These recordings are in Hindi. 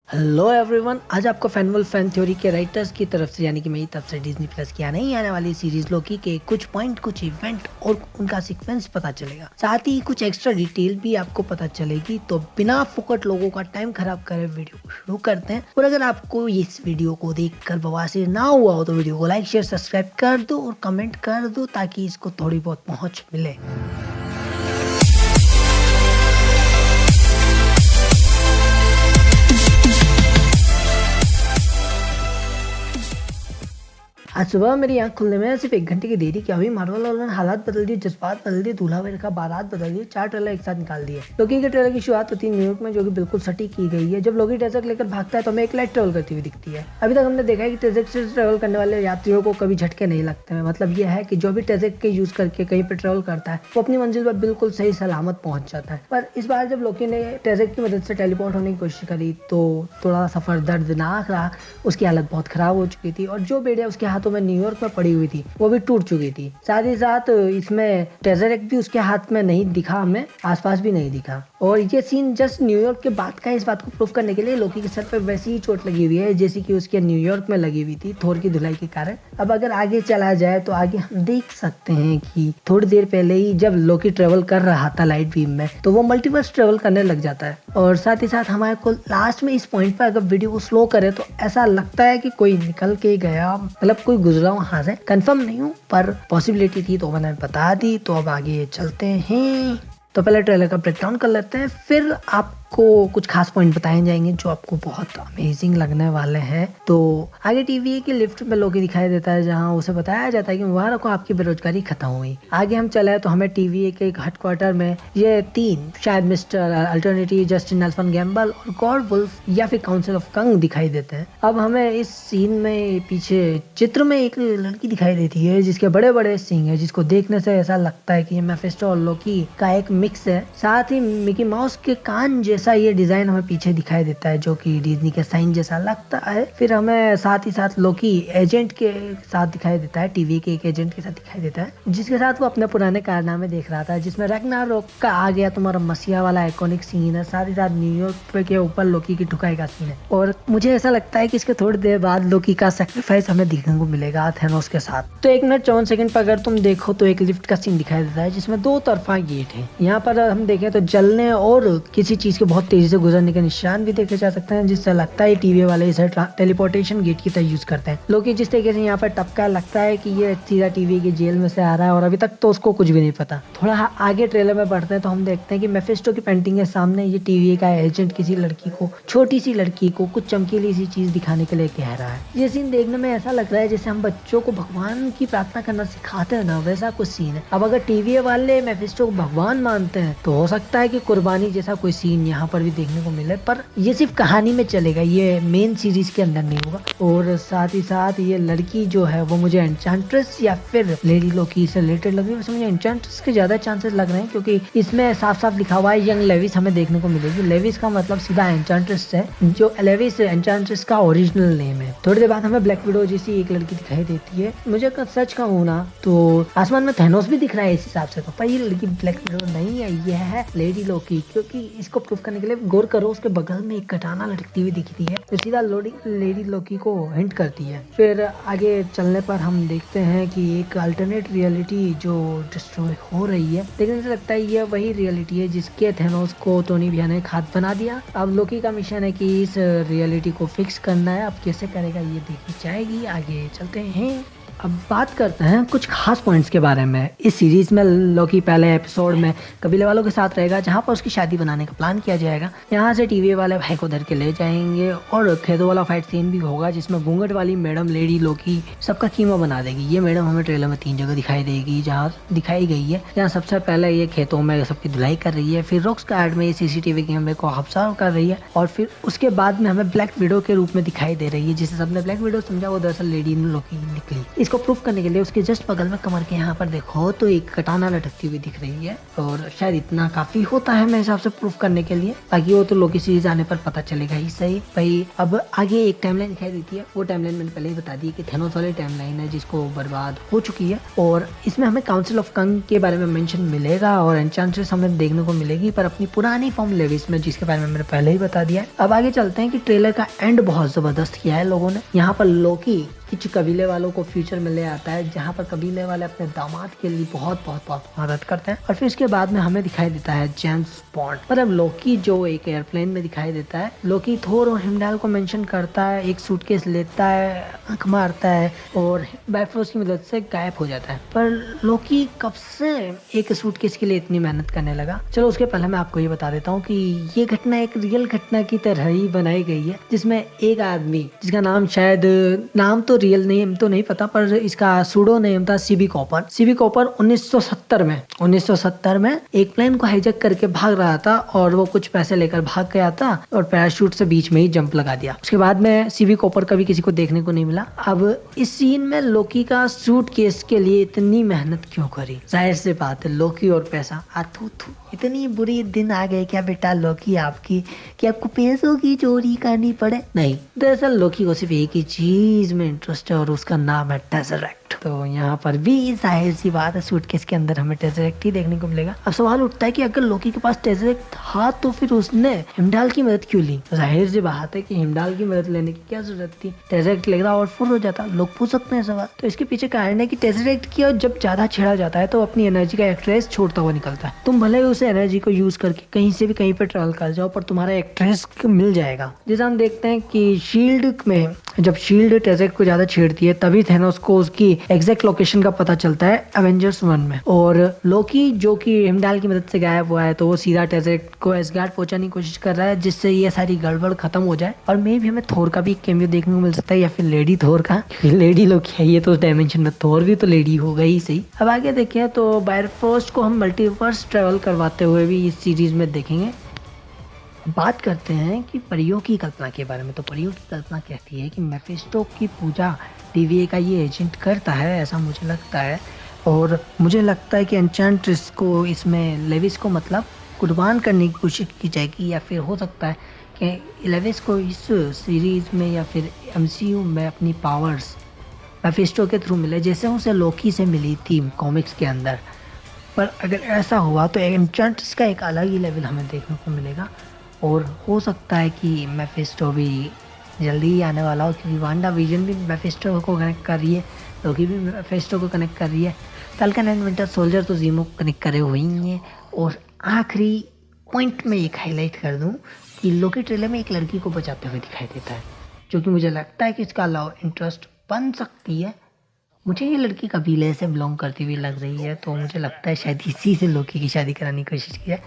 हेलो एवरीवन, आज आपको फैनवल फैन थ्योरी के राइटर्स की तरफ से यानी कि मेरी तरफ से डिज्नी प्लस की नहीं आने वाली सीरीज लोकी के कुछ पॉइंट, कुछ इवेंट और उनका सीक्वेंस पता चलेगा। साथ ही कुछ एक्स्ट्रा डिटेल भी आपको पता चलेगी। तो बिना फुकट लोगों का टाइम खराब करे वीडियो को शुरू करते हैं। और अगर आपको इस वीडियो को देखकर बवासीर ना हुआ हो तो वीडियो को लाइक शेयर सब्सक्राइब कर दो और कमेंट कर दो ताकि इसको थोड़ी बहुत पहुंच मिले। आज सुबह मेरी आंख खुलने में सिर्फ 1 घंटे की देरी क्या हुई। मार्वल वालों ने हालात बदल दिए, जज्बात बदल दिए, दूल्हा वैर का बारात बदल दिए। 4 ट्रेलर एक साथ निकाल दिए। लोकी के ट्रेलर की शुरुआत होती है न्यूयॉर्क में, जो कि बिल्कुल सटीक की गई है। जब लोकी टेजक लेकर भागता है तो हमें एक लाइट ट्रेवल करती हुई दिखती है। अभी तक हमने देखा है कि टेजक से ट्रेवल करने वाले यात्रियों को कभी झटके नहीं लगते हैं। मतलब यह है कि जो भी टेजक के यूज करके कहीं पर ट्रेवल करता है वो अपनी मंजिल पर बिल्कुल सही सलामत पहुंच जाता है। पर इस बार जब लोकी ने टेजक की मदद से टेलीपोर्ट होने की कोशिश करी तो थोड़ा सफर दर्दनाक रहा। उसकी हालत बहुत खराब हो चुकी थी और जो बेड़िया उसके हाथों में न्यूयॉर्क में पड़ी हुई थी वो भी टूट चुकी थी। साथ ही साथ इसमें टेज़रेक्ट भी उसके हाथ में नहीं दिखा, हमें आसपास भी नहीं दिखा। और ये सीन जस्ट न्यूयॉर्क के बाद का, इस बात को प्रूफ करने के लिए लोकी के सर पे वैसी ही चोट लगी हुई है जैसी कि उसके न्यूयॉर्क में लगी हुई थी थोर की धुलाई के कारण। अब अगर आगे चला जाए तो आगे हम देख सकते हैं कि थोड़ी देर पहले ही जब लोकी ट्रेवल कर रहा था लाइट बीम में तो वो मल्टीवर्स ट्रेवल करने लग जाता है। और साथ ही साथ हमारे को लास्ट में इस पॉइंट पर अगर वीडियो को स्लो करे तो ऐसा लगता है कि कोई निकल के गया, मतलब कोई गुजरा वहां से। कंफर्म नहीं हूँ पर पॉसिबिलिटी थी तो मैंने बता दी। तो अब आगे चलते हैं। तो पहले ट्रेलर का ब्रेकडाउन कर लेते हैं, फिर आपको कुछ खास पॉइंट बताए जाएंगे जो आपको बहुत अमेजिंग लगने वाले हैं। तो आगे टीवी की लिफ्ट में लोकी दिखाई देता है जहां उसे बताया जाता है कि मुबारक हो, आपकी बेरोजगारी खत्म हुई। आगे हम चले तो हमें टीवी के एक हेडक्वार्टर में ये 3 शायद mister alternative, Justin Nelson Gamble और गॉड वुल्फ या फिर काउंसिल ऑफ कंग दिखाई देते हैं। अब हमें इस सीन में पीछे चित्र में एक लड़की दिखाई देती है जिसके बड़े बड़े सींग है, जिसको देखने से ऐसा लगता है कि ये मेफिस्टो और लोकी का एक मिक्स है। साथ ही मिकी माउस के कान जैसा ये डिजाइन हमें पीछे दिखाई देता है जो कि डिज्नी के साइन जैसा लगता है। फिर हमें साथ ही साथ लोकी एजेंट के साथ दिखाई देता है, टीवी के एक एजेंट के साथ दिखाई देता है जिसके साथ वो अपने पुराने कारनामे देख रहा था, जिसमें रैग्नारोक का आ गया तुम्हारा मसीहा वाला आइकॉनिक सीन है। साथ ही साथ न्यूयॉर्क के ऊपर लोकी की ठुकाई का सीन है। और मुझे ऐसा लगता है कि इसके थोड़ी देर बाद लोकी का सैक्रिफाइस हमें देखने को मिलेगा थैनोस के साथ। तो 1 मिनट 54 सेकंड पर अगर तुम देखो तो एक लिफ्ट का सीन दिखाई देता है जिसमें 2 तरफा गेट है। यहाँ पर हम देखें तो जलने और किसी चीज के बहुत तेजी से गुजरने के निशान भी देखे जा सकते हैं, जिससे लगता है टीवी वाले इसे टेलीपोर्टेशन गेट की तरह यूज करते हैं। लोकी जिस तरीके से यहाँ पर टपका, लगता है कि ये सीधा टीवी की जेल में से आ रहा है और अभी तक तो उसको कुछ भी नहीं पता। थोड़ा आगे ट्रेलर में बढ़ते हैं तो हम देखते हैं कि मेफिस्टो की पेंटिंग के सामने ये टीवी का एजेंट किसी लड़की को, छोटी सी लड़की को कुछ चमकीली सी चीज दिखाने के लिए कह रहा है। ये सीन देखने में ऐसा लग रहा है जैसे हम बच्चों को भगवान की प्रार्थना करना सिखाते हैं ना, वैसा कुछ सीन है। अब अगर टीवी वाले मेफिस्टो को भगवान मानते हैं तो हो सकता है कि कुर्बानी जैसा कोई सीन यहाँ पर भी देखने को मिले, पर ये सिर्फ कहानी में चलेगा, ये मेन सीरीज के अंदर नहीं होगा। और साथ ही साथ ये लड़की जो है वो मुझे एन्चेंट्रेस या फिर लेडी लोकी से रिलेटेड लग रही है। वैसे मुझे एन्चेंट्रेस के ज्यादा चांसेस लग रहे हैं क्योंकि इसमें साफ साफ लिखा हुआ है यंग लेविस हमें देखने को मिलेगी। लेविस का मतलब सीधा एन्चेंट्रेस है, जो लेविस एन्चेंट्रेस का ओरिजिनल नेम है। थोड़ी देर बाद हमें ब्लैक विडो जैसी एक लड़की दिखाई देती है। मुझे सच कहूँ ना तो आसमान में थैनोस भी दिख रहा है इस हिसाब से, तो पर ये लड़की ब्लैक विडो नहीं है, ये है लेडी लोकी। क्योंकि इसको प्रूफ करने के लिए गौर करो, उसके बगल में एक कटाना लटकती हुई दिखती है जो सीधा लेडी लोकी को हिंट करती है। फिर आगे चलने पर हम देखते हैं कि एक अल्टरनेट रियलिटी जो डिस्ट्रॉय हो रही है। देखने से लगता है ये वही रियलिटी है जिसके थैनोस को टोनी भैया ने खाद बना दिया। अब लोकी का मिशन है कि इस रियलिटी को फिक्स करना है। अब कैसे करेगा ये देखी जाएगी। आगे चलते हैं। अब बात करते हैं कुछ खास पॉइंट्स के बारे में। इस सीरीज में लोकी पहले एपिसोड में कबीले वालों के साथ रहेगा जहां पर उसकी शादी बनाने का प्लान किया जाएगा। यहाँ से टीवी वाले भाई को धर के ले जाएंगे और खेतों वाला फाइट सीन भी होगा जिसमें घूंघट वाली मैडम लेडी लोकी सबका कीमा बना देगी। ये मैडम हमें ट्रेलर में 3 जगह दिखाई देगी जहाँ दिखाई गई है। यहाँ सबसे पहले ये खेतों में सबकी धुलाई कर रही है, फिर रॉक्स गार्ड में CCTV कैमरे को ऑब्जर्व कर रही है और फिर उसके बाद में हमें ब्लैक विडो के रूप में दिखाई दे रही है। जिसे सबने ब्लैक विडो समझा वो दरअसल लेडी लोकी निकली। इसको प्रूफ करने के लिए उसके जस्ट बगल में कमर के यहाँ पर देखो तो एक कटाना लटकती हुई दिख रही है, और शायद इतना काफी होता है मेरे हिसाब से प्रूफ करने के लिए, बाकी वो तो लोकी सीरीज आने पर पता चलेगा ही सही भाई। अब आगे एक टाइमलाइन दिखाई देती है, वो टाइमलाइन मैंने पहले ही बता दी कि थेनोस वाली टाइमलाइन है जिसको बर्बाद हो चुकी है, और इसमें हमें काउंसिल ऑफ कंग के बारे में मेंशन मिलेगा और एन्चेंट्रेस हमें देखने को मिलेगी, पर अपनी पुरानी फॉर्म लेविस में, जिसके बारे में मैंने पहले ही बता दिया है। अब आगे चलते हैं कि ट्रेलर का एंड बहुत जबरदस्त किया है लोगों ने। यहाँ पर लोकी कुछ कबीले वालों को फ्यूचर में ले आता है, जहाँ पर कबीले वाले अपने दामाद के लिए बहुत बहुत बहुत मदद करते हैं, और फिर उसके बाद में हमें दिखाई देता है जेम्स बॉन्ड। मतलब लोकी जो एक एयरप्लेन में दिखाई देता है, लोकी थोर और हिमडाल को मेंशन करता है, एक सूटकेस लेता है, आंख मारता है और बाइफरोस्ट की मदद से गायब हो जाता है। पर लोकी कब से एक सूटकेस के लिए इतनी मेहनत करने लगा? चलो उसके पहले मैं आपको ये बता देता हूँ कि ये घटना एक रियल घटना की तरह ही बनाई गई है, जिसमें एक आदमी जिसका नाम शायद, नाम तो रियल नेम तो नहीं पता, पर इसका सूडो नेम था सीबी कॉपर। सीबी कॉपर 1970 में एक प्लेन को हाईजैक करके भाग रहा था, और वो कुछ पैसे लेकर भाग गया था और पैराशूट से बीच में ही जंप लगा दिया। उसके बाद में सीबी कॉपर कभी किसी को देखने को नहीं मिला। अब इस सीन में लोकी का सूटकेस के लिए इतनी मेहनत क्यों करी? जाहिर सी बात है, लोकी और पैसा। इतनी बुरी दिन आ गए क्या बेटा लोकी आपकी कि आपको पैसों की चोरी करनी पड़े? नहीं, दरअसल लोकी को सिर्फ एक ही चीज में इंटरेस्ट है, और उसका नाम है टेसरेक्ट। तो यहाँ पर भी जाहिर सी बात है, सूटकेस के अंदर हमें टेसरेक्ट ही देखने को मिलेगा। अब सवाल उठता है कि अगर लोकी के पास टेसरेक्ट था तो फिर उसने हिमडाल की मदद क्यों ली? जाहिर सी बात है कि हिमडाल की मदद लेने की क्या जरूरत थी? टेसरेक्ट लेकर और फुल हो जाता। लोग पूछ सकते हैं सवाल। तो इसके पीछे कारण है कि टेसरेक्ट की जब ज्यादा छेड़ा जाता है तो अपनी एनर्जी का एक्ट्रेस छोड़ता हुआ निकलता है। तुम भले उस एनर्जी को यूज करके कहीं से भी कहीं पे ट्रेवल कर जाओ, पर तुम्हारा एक्ट्रेस मिल जाएगा। जैसे हम देखते हैं कि शील्ड में जब शील्ड टेसरेक्ट को ज्यादा छेड़ती है, तभी थेनोस को उसकी एग्जैक्ट लोकेशन का पता चलता है एवेंजर्स 1 में। और लोकी जो कि हिमडाल की मदद से गायब हुआ है, तो वो सीधा टेसरेक्ट को एसगार्ड पहुंचाने की कोशिश कर रहा है, जिससे ये सारी गड़बड़ खत्म हो जाए। और मे भी हमें थोर का भी कैमियो देखने को मिल सकता है, या फिर लेडी थोर का। लेडी लोकी है ये तो उस डायमेंशन में, थोर भी तो लेडी होगा ही सही। अब आगे देखें तो बायरफोर्स को हम मल्टीवर्स ट्रेवल करवाते हुए भी इस सीरीज में देखेंगे। बात करते हैं कि परियों की कल्पना के बारे में। तो परियों की कल्पना कहती है कि मेफिस्टो की पूजा TVA का ये एजेंट करता है, ऐसा मुझे लगता है। और मुझे लगता है कि एन्चेंट्रेस को इसमें लेविस को मतलब कुर्बान करने की कोशिश की जाएगी, या फिर हो सकता है कि लेविस को इस सीरीज़ में या फिर MCU में अपनी पावर्स मेफिस्टो के थ्रू मिले, जैसे उसे लोकी से मिली थी कॉमिक्स के अंदर। पर अगर ऐसा हुआ तो एन्चेंट्रेस का एक अलग ही लेवल हमें देखने को मिलेगा, और हो सकता है कि मेफिस्टो भी जल्दी ही आने वाला हो, क्योंकि वांडा विजन भी मेफिस्टो को कनेक्ट कर रही है, लोकी भी मेफिस्टो को कनेक्ट कर रही है, फाल्कन एंड विंटर सोल्जर तो ज़ीमो को कनेक्ट करे हुए ही हैं। और आखिरी पॉइंट में एक हाईलाइट कर दूं कि लोकी ट्रेलर में एक लड़की को बचाते हुए दिखाई देता है, जो कि मुझे लगता है कि इसका लव इंटरेस्ट बन सकती है। मुझे ये लड़की कबीले से बिलोंग करती हुई लग रही है, तो मुझे लगता है शायद इसी से लोकी की शादी कराने की कोशिश की है।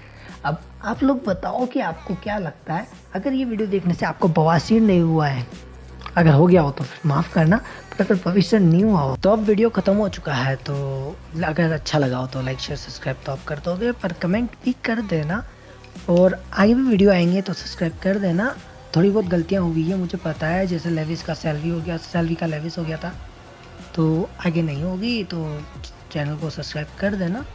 अब आप लोग बताओ कि आपको क्या लगता है। अगर ये वीडियो देखने से आपको बवासीर नहीं हुआ है, अगर हो गया हो तो फिर माफ़ करना, पर अगर भविष्य नहीं हुआ हो तो अब वीडियो ख़त्म हो चुका है। तो अगर अच्छा लगा हो तो लाइक शेयर सब्सक्राइब तो आप कर दोगे, पर कमेंट भी कर देना, और आगे भी वीडियो आएंगे तो सब्सक्राइब कर देना। थोड़ी बहुत गलतियाँ हुई है मुझे पता है, जैसे लेविस का सेल्वी हो गया, सेल्वी का लेविस हो गया था, तो आगे नहीं होगी। तो चैनल को सब्सक्राइब कर देना।